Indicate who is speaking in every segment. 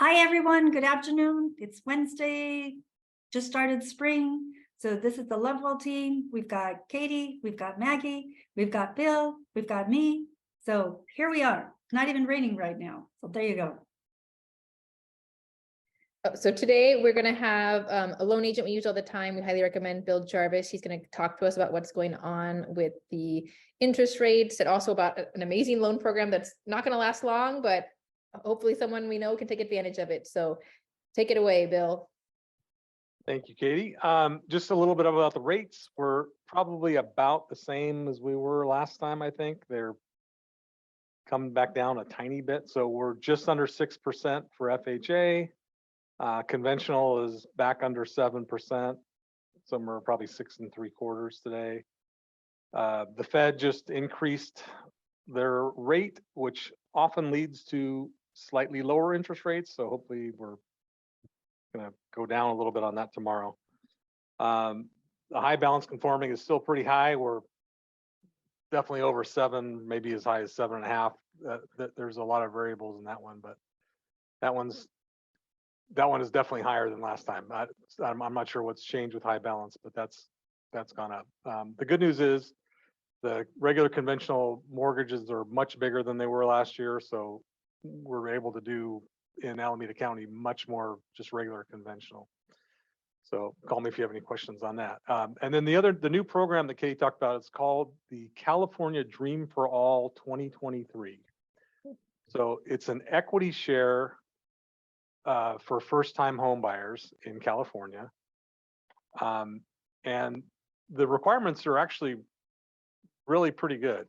Speaker 1: Hi, everyone. Good afternoon. It's Wednesday, just started spring. So this is the Lovewell team. We've got Katie, we've got Maggie, we've got Bill, we've got me. So here we are. It's not even raining right now. So there you go.
Speaker 2: So today we're going to have a loan agent we use all the time. We highly recommend Bill Jarvis. He's going to talk to us about what's going on with the interest rates and also about an amazing loan program that's not going to last long, but hopefully someone we know can take advantage of it. So take it away, Bill.
Speaker 3: Thank you, Katie. Just a little bit about the rates. We're probably about the same as we were last time. I think they're coming back down a tiny bit. So we're just under 6% for FHA. Conventional is back under 7%. Some are probably 6 3/4 today. The Fed just increased their rate, which often leads to slightly lower interest rates. So hopefully we're going to go down a little bit on that tomorrow. The high balance conforming is still pretty high. We're definitely over 7, maybe as high as 7.5. There's a lot of variables in that one, but that one is definitely higher than last time. I'm not sure what's changed with high balance, but that's gone up. The good news is the regular conventional mortgages are much bigger than they were last year, so we're able to do in Alameda County much more just regular conventional. So call me if you have any questions on that. And then the new program that Katie talked about is called the California Dream for All 2023. So it's an equity share for first-time home buyers in California. And the requirements are actually really pretty good.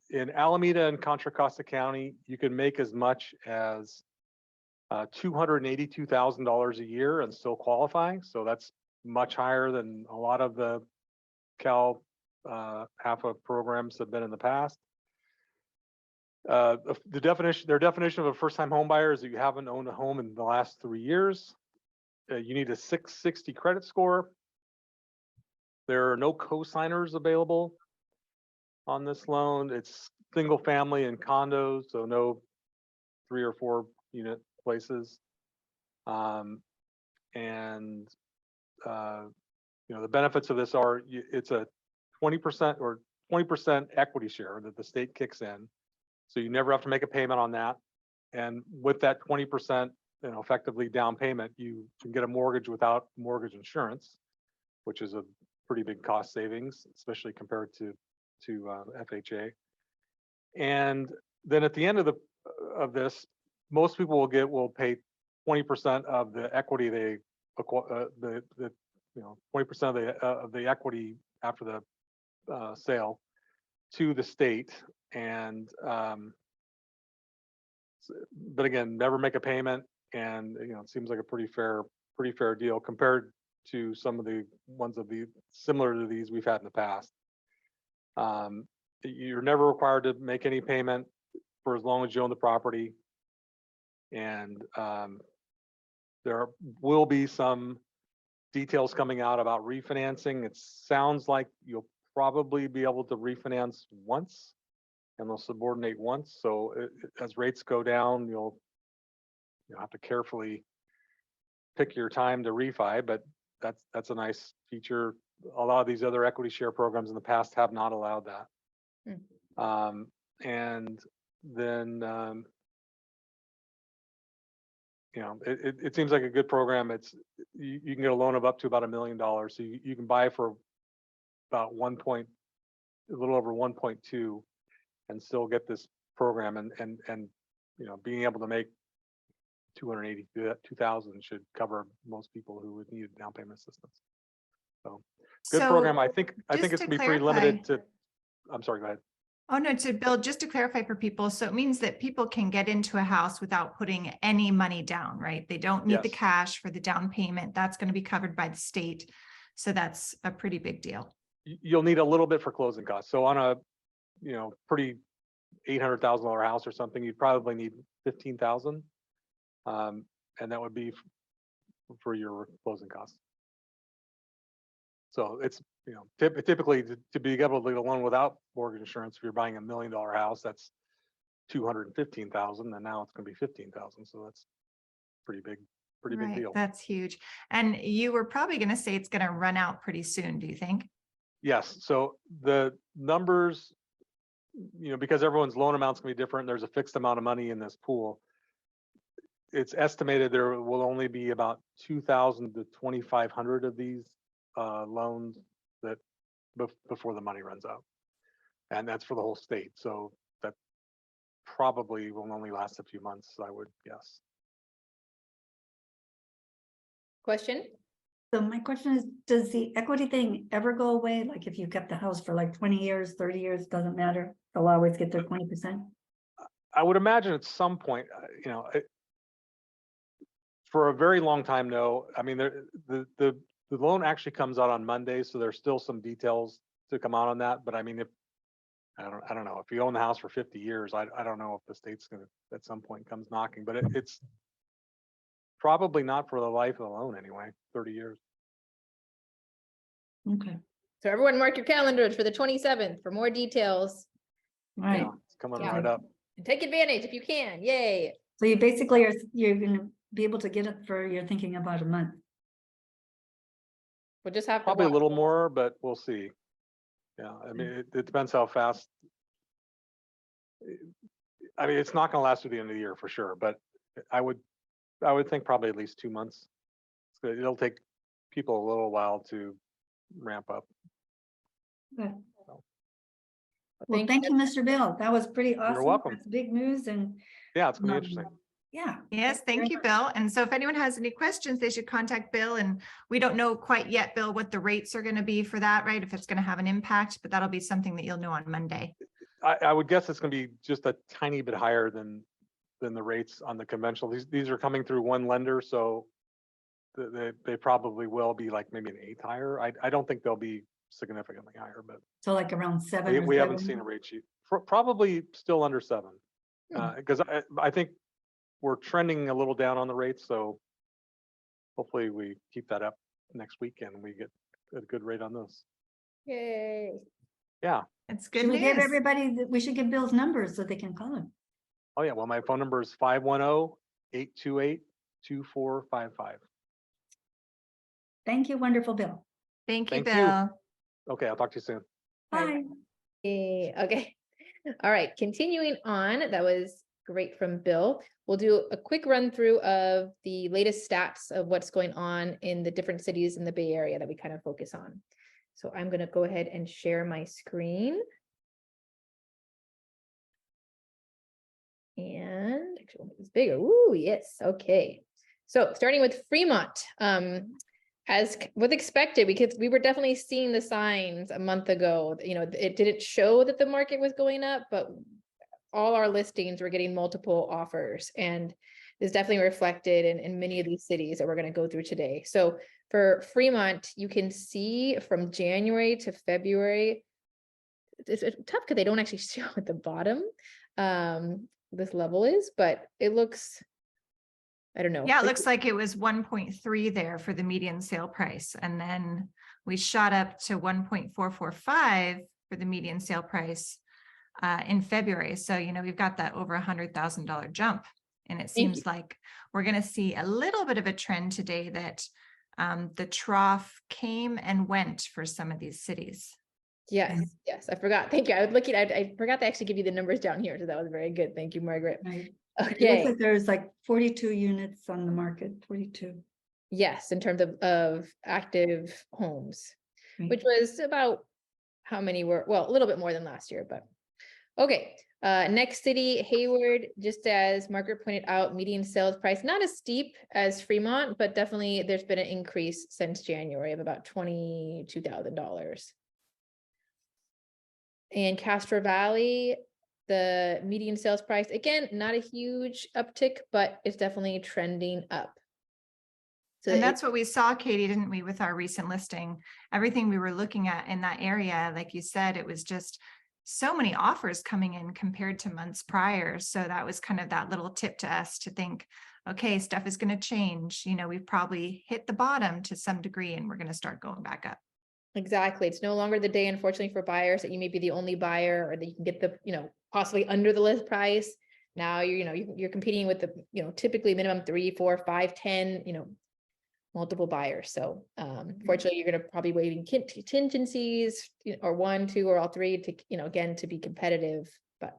Speaker 3: In Alameda and Contra Costa County, you can make as much as $282,000 a year and still qualify. So that's much higher than a lot of the Cal HAFA programs have been in the past. Their definition of a first-time home buyer is that you haven't owned a home in the last 3 years. You need a 660 credit score. There are no co-signers available on this loan. It's single family and condos, so no 3 or 4 unit places. The benefits of this are it's a 20% or 20% equity share that the state kicks in. So you never have to make a payment on that. And with that 20%, effectively down payment, you can get a mortgage without mortgage insurance, which is a pretty big cost savings, especially compared to FHA. And then at the end of this, most people will pay 20% of the equity they 20% of the equity after the sale to the state. And but again, never make a payment, and it seems like a pretty fair deal compared to some of the ones similar to these we've had in the past. You're never required to make any payment for as long as you own the property, and there will be some details coming out about refinancing. It sounds like you'll probably be able to refinance once, and they'll subordinate once. So as rates go down, you'll have to carefully pick your time to refi, but that's a nice feature. A lot of these other equity share programs in the past have not allowed that. And then it seems like a good program. You can get a loan of up to about $1 million, so you can buy for about a little over 1.2 and still get this program, and being able to make $282,000 should cover most people who would need down payment assistance. So good program. I think it's gonna be pretty limited to. I'm sorry, go ahead.
Speaker 4: Oh, no, to Bill, just to clarify for people, so it means that people can get into a house without putting any money down, right? They don't need the cash for the down payment. That's going to be covered by the state. So that's a pretty big deal.
Speaker 3: You'll need a little bit for closing costs. So on a, pretty $800,000 house or something, you'd probably need $15,000. And that would be for your closing costs. So it's, typically to be able to get a loan without mortgage insurance, if you're buying $1 million house, that's $215,000, and now it's going to be $15,000. So that's pretty big
Speaker 4: Right,
Speaker 3: deal.
Speaker 4: that's huge. And you were probably going to say it's going to run out pretty soon, do you think?
Speaker 3: Yes, so the numbers, because everyone's loan amount's gonna be different, there's a fixed amount of money in this pool. It's estimated there will only be about 2,000 to 2,500 of these loans that before the money runs out. And that's for the whole state. So that probably will only last a few months, I would guess.
Speaker 2: Question?
Speaker 1: So my question is, does the equity thing ever go away? Like if you kept the house for like 20 years, 30 years, doesn't matter. They'll always get their 20%.
Speaker 3: I would imagine at some point, for a very long time, no. I mean, the loan actually comes out on Monday, so there's still some details to come out on that. But I mean, I don't know, if you own the house for 50 years, I don't know if the state's gonna at some point comes knocking, but it's probably not for the life of the loan anyway, 30 years.
Speaker 1: Okay,
Speaker 2: So everyone mark your calendars for the 27th for more details.
Speaker 1: right.
Speaker 3: Yeah, it's coming
Speaker 2: Yeah.
Speaker 3: right up.
Speaker 2: And take advantage if you can. Yay.
Speaker 1: So you basically you're gonna be able to get it for, you're thinking about a month.
Speaker 2: We'll just have to
Speaker 3: Probably a
Speaker 2: watch.
Speaker 3: little more, but we'll see. Yeah, I mean, it depends how fast. I mean, it's not gonna last through the end of the year for sure, but I would think probably at least 2 months. So it'll take people a little while to ramp up.
Speaker 1: Good.
Speaker 3: So,
Speaker 1: Well, thank you, Mr. Bill. That was pretty awesome.
Speaker 3: welcome.
Speaker 1: That's big news and.
Speaker 3: yeah, it's gonna be interesting.
Speaker 1: Yeah.
Speaker 4: Yes, thank you, Bill. And so if anyone has any questions, they should contact Bill. And we don't know quite yet, Bill, what the rates are going to be for that, right? If it's going to have an impact, but that'll be something that you'll know on Monday.
Speaker 3: I would guess it's gonna be just a tiny bit higher than the rates on the conventional. These are coming through one lender, so they probably will be like maybe an eighth higher. I don't think they'll be significantly higher, but
Speaker 1: So like around 7
Speaker 3: we
Speaker 1: or
Speaker 3: haven't
Speaker 1: 7?
Speaker 3: seen a rate sheet. Probably still under 7,
Speaker 2: Hmm.
Speaker 3: because I think we're trending a little down on the rates, so hopefully we keep that up next week and we get a good rate on this.
Speaker 2: Yay.
Speaker 3: Yeah.
Speaker 4: It's good
Speaker 1: Should we give
Speaker 4: news.
Speaker 1: everybody, we should give Bill's numbers so they can call him.
Speaker 3: Oh yeah. Well, my phone number is 510-828-2455.
Speaker 1: Thank you, wonderful Bill.
Speaker 4: Thank you,
Speaker 3: Thank you.
Speaker 4: Bill.
Speaker 3: Okay, I'll talk to you soon.
Speaker 1: Bye.
Speaker 2: Yay. Okay. All right. Continuing on. That was great from Bill. We'll do a quick run through of the latest stats of what's going on in the different cities in the Bay Area that we kind of focus on. So I'm going to go ahead and share my screen. And actually, I'll make this bigger. Ooh, yes. Okay. So starting with Fremont, as was expected, because we were definitely seeing the signs a month ago. It didn't show that the market was going up, but all our listings were getting multiple offers, and is definitely reflected in many of these cities that we're going to go through today. So for Fremont, you can see from January to February, it's tough because they don't actually show at the bottom this level is, but it looks, I don't know.
Speaker 4: Yeah, it looks like it was 1.3 there for the median sale price. And then we shot up to 1.445 for the median sale price in February. So, we've got that over $100,000 jump. And it seems like we're going to see a little bit of a trend today that the trough came and went for some of these cities.
Speaker 2: Yes, yes, I forgot. Thank you. I was looking, I forgot to actually give you the numbers down here. So that was very good. Thank you, Margaret.
Speaker 1: Right. It looks
Speaker 2: Okay.
Speaker 1: like there's like 42 units on the market, 42.
Speaker 2: Yes, in terms of active homes,
Speaker 1: Right.
Speaker 2: which was about how many were, well, a little bit more than last year, but okay. Next city, Hayward, just as Margaret pointed out, median sales price, not as steep as Fremont, but definitely there's been an increase since January of about $22,000. And Castro Valley, the median sales price, again, not a huge uptick, but it's definitely trending up. So
Speaker 4: And that's what we saw, Katie, didn't we, with our recent listing? Everything we were looking at in that area, like you said, it was just so many offers coming in compared to months prior. So that was kind of that little tip to us to think, okay, stuff is going to change. We've probably hit the bottom to some degree and we're going to start going back up.
Speaker 2: Exactly. It's no longer the day, unfortunately, for buyers that you may be the only buyer or that you can get the, possibly under the list price. Now you're competing with the, typically minimum 3, 4, 5, 10, multiple buyers. So fortunately, you're going to probably waiving contingencies, or 1, 2, or all 3 to, again, to be competitive. But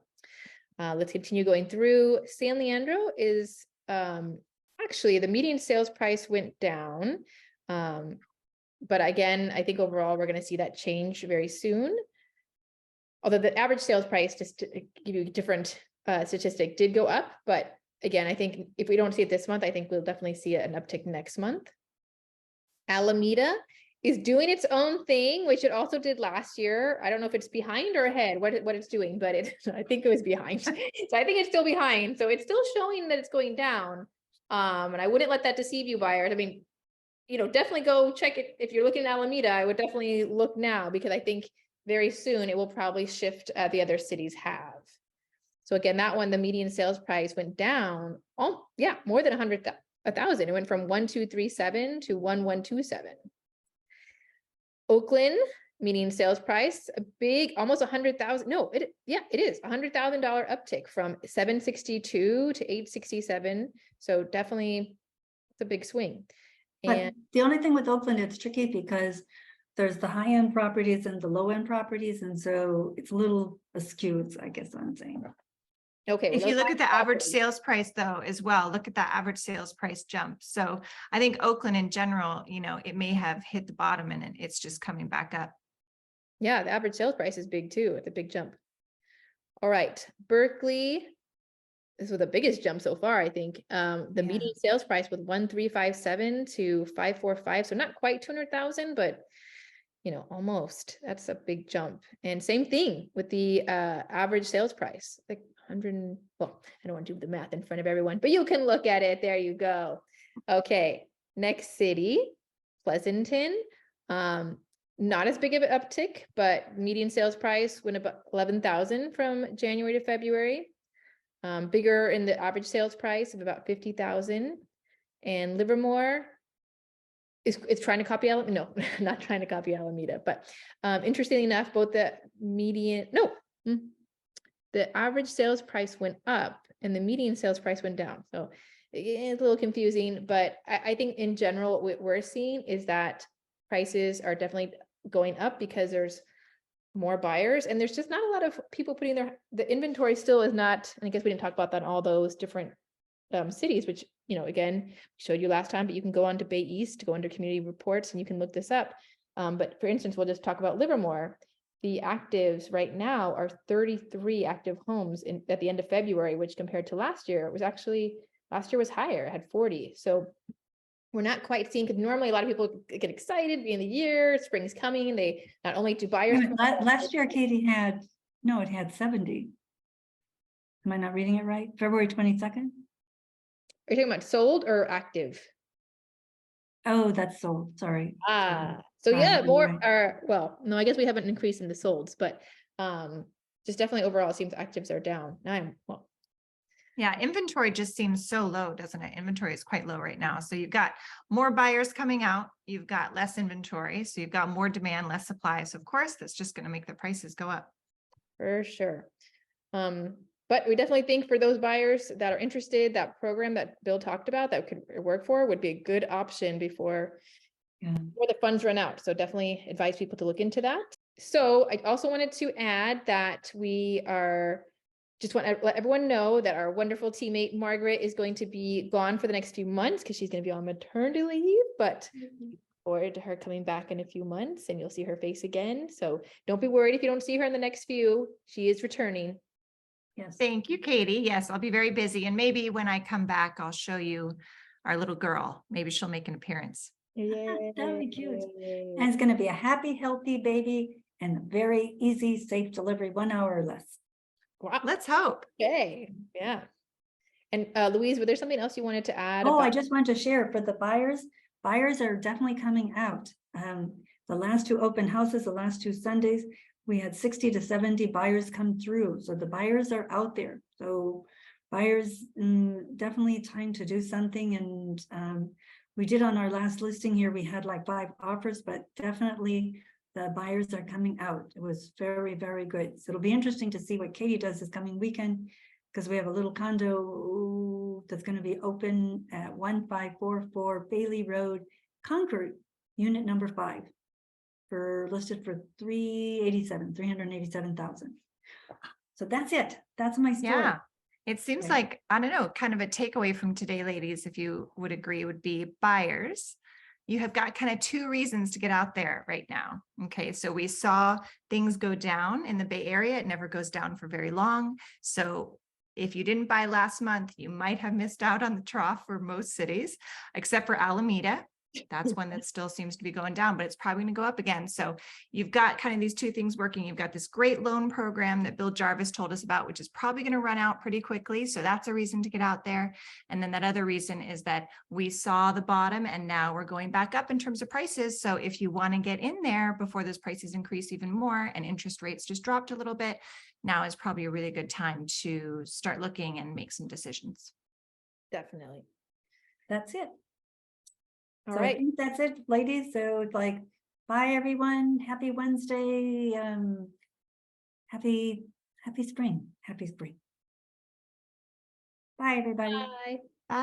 Speaker 2: let's continue going through. San Leandro is actually the median sales price went down. But again, I think overall, we're going to see that change very soon. Although the average sales price, just to give you a different statistic, did go up. But again, I think if we don't see it this month, I think we'll definitely see an uptick next month. Alameda is doing its own thing, which it also did last year. I don't know if it's behind or ahead, what it's doing, but I think it was behind. So I think it's still behind. So it's still showing that it's going down. And I wouldn't let that deceive you, buyers. I mean, definitely go check it. If you're looking at Alameda, I would definitely look now, because I think very soon it will probably shift as the other cities have. So again, that one, the median sales price went down. Oh yeah, more than 100,000. It went from 1,237 to 1,127. Oakland, median sales price, a big, almost 100,000. No, it is $100,000 uptick from 762 to 867. So definitely it's a big swing.
Speaker 1: But
Speaker 2: And
Speaker 1: the only thing with Oakland, it's tricky because there's the high-end properties and the low-end properties, and so it's a little askew, I guess what I'm saying.
Speaker 2: okay,
Speaker 4: If
Speaker 2: well,
Speaker 4: you
Speaker 2: those
Speaker 4: look at the average
Speaker 2: properties-
Speaker 4: sales price though, as well, look at that average sales price jump. So I think Oakland in general, it may have hit the bottom and it's just coming back up.
Speaker 2: Yeah, the average sales price is big too. It's a big jump. All right, Berkeley. This was the biggest jump so far, I think. The median sales price was 1,357 to 545. So not quite 200,000, but almost. That's a big jump. And same thing with the average sales price, like 100. Well, I don't want to do the math in front of everyone, but you can look at it. There you go. Okay, next city, Pleasanton. Not as big of an uptick, but median sales price went about 11,000 from January to February. Bigger in the average sales price of about 50,000. And Livermore is trying to copy Alameda. No, not trying to copy Alameda, but interestingly enough, both the the average sales price went up and the median sales price went down. So it's a little confusing, but I think in general, what we're seeing is that prices are definitely going up because there's more buyers and there's just not a lot of people putting the inventory still is not, and I guess we didn't talk about that in all those different cities, which, again, showed you last time, but you can go on to Bay East, go under community reports and you can look this up. But for instance, we'll just talk about Livermore. The actives right now are 33 active homes at the end of February, which compared to last year, last year was higher, it had 40. So we're not quite seeing, because normally a lot of people get excited being the year, spring's coming. They not only do buyers.
Speaker 1: Last year, Katie it had 70. Am I not reading it right? February 22nd?
Speaker 2: Are you talking about sold or active?
Speaker 1: Oh, that's sold. Sorry.
Speaker 2: So yeah,
Speaker 1: you're
Speaker 2: more
Speaker 1: right.
Speaker 2: are, well, no, I guess we haven't increased in the solds, but just definitely overall it seems actives are down.
Speaker 4: Yeah, inventory just seems so low, doesn't it? Inventory is quite low right now. So you've got more buyers coming out, you've got less inventory, so you've got more demand, less supply. So of course, that's just going to make the prices go up.
Speaker 2: For sure. But we definitely think for those buyers that are interested, that program that Bill talked about that could work for would be a good option before the funds run out. So definitely advise people to look into that. So I also wanted to add that we just want to let everyone know that our wonderful teammate Margaret is going to be gone for the next few months because she's going to be on maternity leave, but forward to her coming back in a few months and you'll see her face again. So don't be worried if you don't see her in the next few. She is returning.
Speaker 1: Yes.
Speaker 4: Thank you, Katie. Yes, I'll be very busy. And maybe when I come back, I'll show you our little girl. Maybe she'll make an appearance.
Speaker 1: That would be cute. And it's going to be a happy, healthy baby and a very easy, safe delivery, 1 hour or less.
Speaker 2: Wow.
Speaker 4: Let's hope.
Speaker 2: Okay. Yeah. And Louise, was there something else you wanted to add?
Speaker 1: I just wanted to share for the buyers. Buyers are definitely coming out. The last 2 open houses, the last 2 Sundays, we had 60 to 70 buyers come through. So the buyers are out there. So buyers, definitely time to do something. And we did on our last listing here, we had like 5 offers, but definitely the buyers are coming out. It was very, very good. So it'll be interesting to see what Katie does this coming weekend because we have a little condo that's gonna be open at 1544 Bailey Road, Concord, unit number 5. Listed for 387,000. So that's it. That's my story.
Speaker 4: Yeah. It seems
Speaker 1: Okay.
Speaker 4: like, I don't know, kind of a takeaway from today, ladies, if you would agree, would be buyers. You have got kind of 2 reasons to get out there right now. Okay, so we saw things go down in the Bay Area. It never goes down for very long. So if you didn't buy last month, you might have missed out on the trough for most cities, except for Alameda. That's one that still seems to be going down, but it's probably going to go up again. So you've got kind of these 2 things working. You've got this great loan program that Bill Jarvis told us about, which is probably going to run out pretty quickly. So that's a reason to get out there. And then that other reason is that we saw the bottom and now we're going back up in terms of prices. So if you want to get in there before those prices increase even more and interest rates just dropped a little bit, now is probably a really good time to start looking and make some decisions.
Speaker 2: Definitely.
Speaker 1: That's it.
Speaker 2: All
Speaker 1: So I
Speaker 2: right.
Speaker 1: think that's it, ladies. So it's like, bye everyone. Happy Wednesday. Happy spring. Happy spring. Bye, everybody.
Speaker 2: Bye.
Speaker 4: Bye.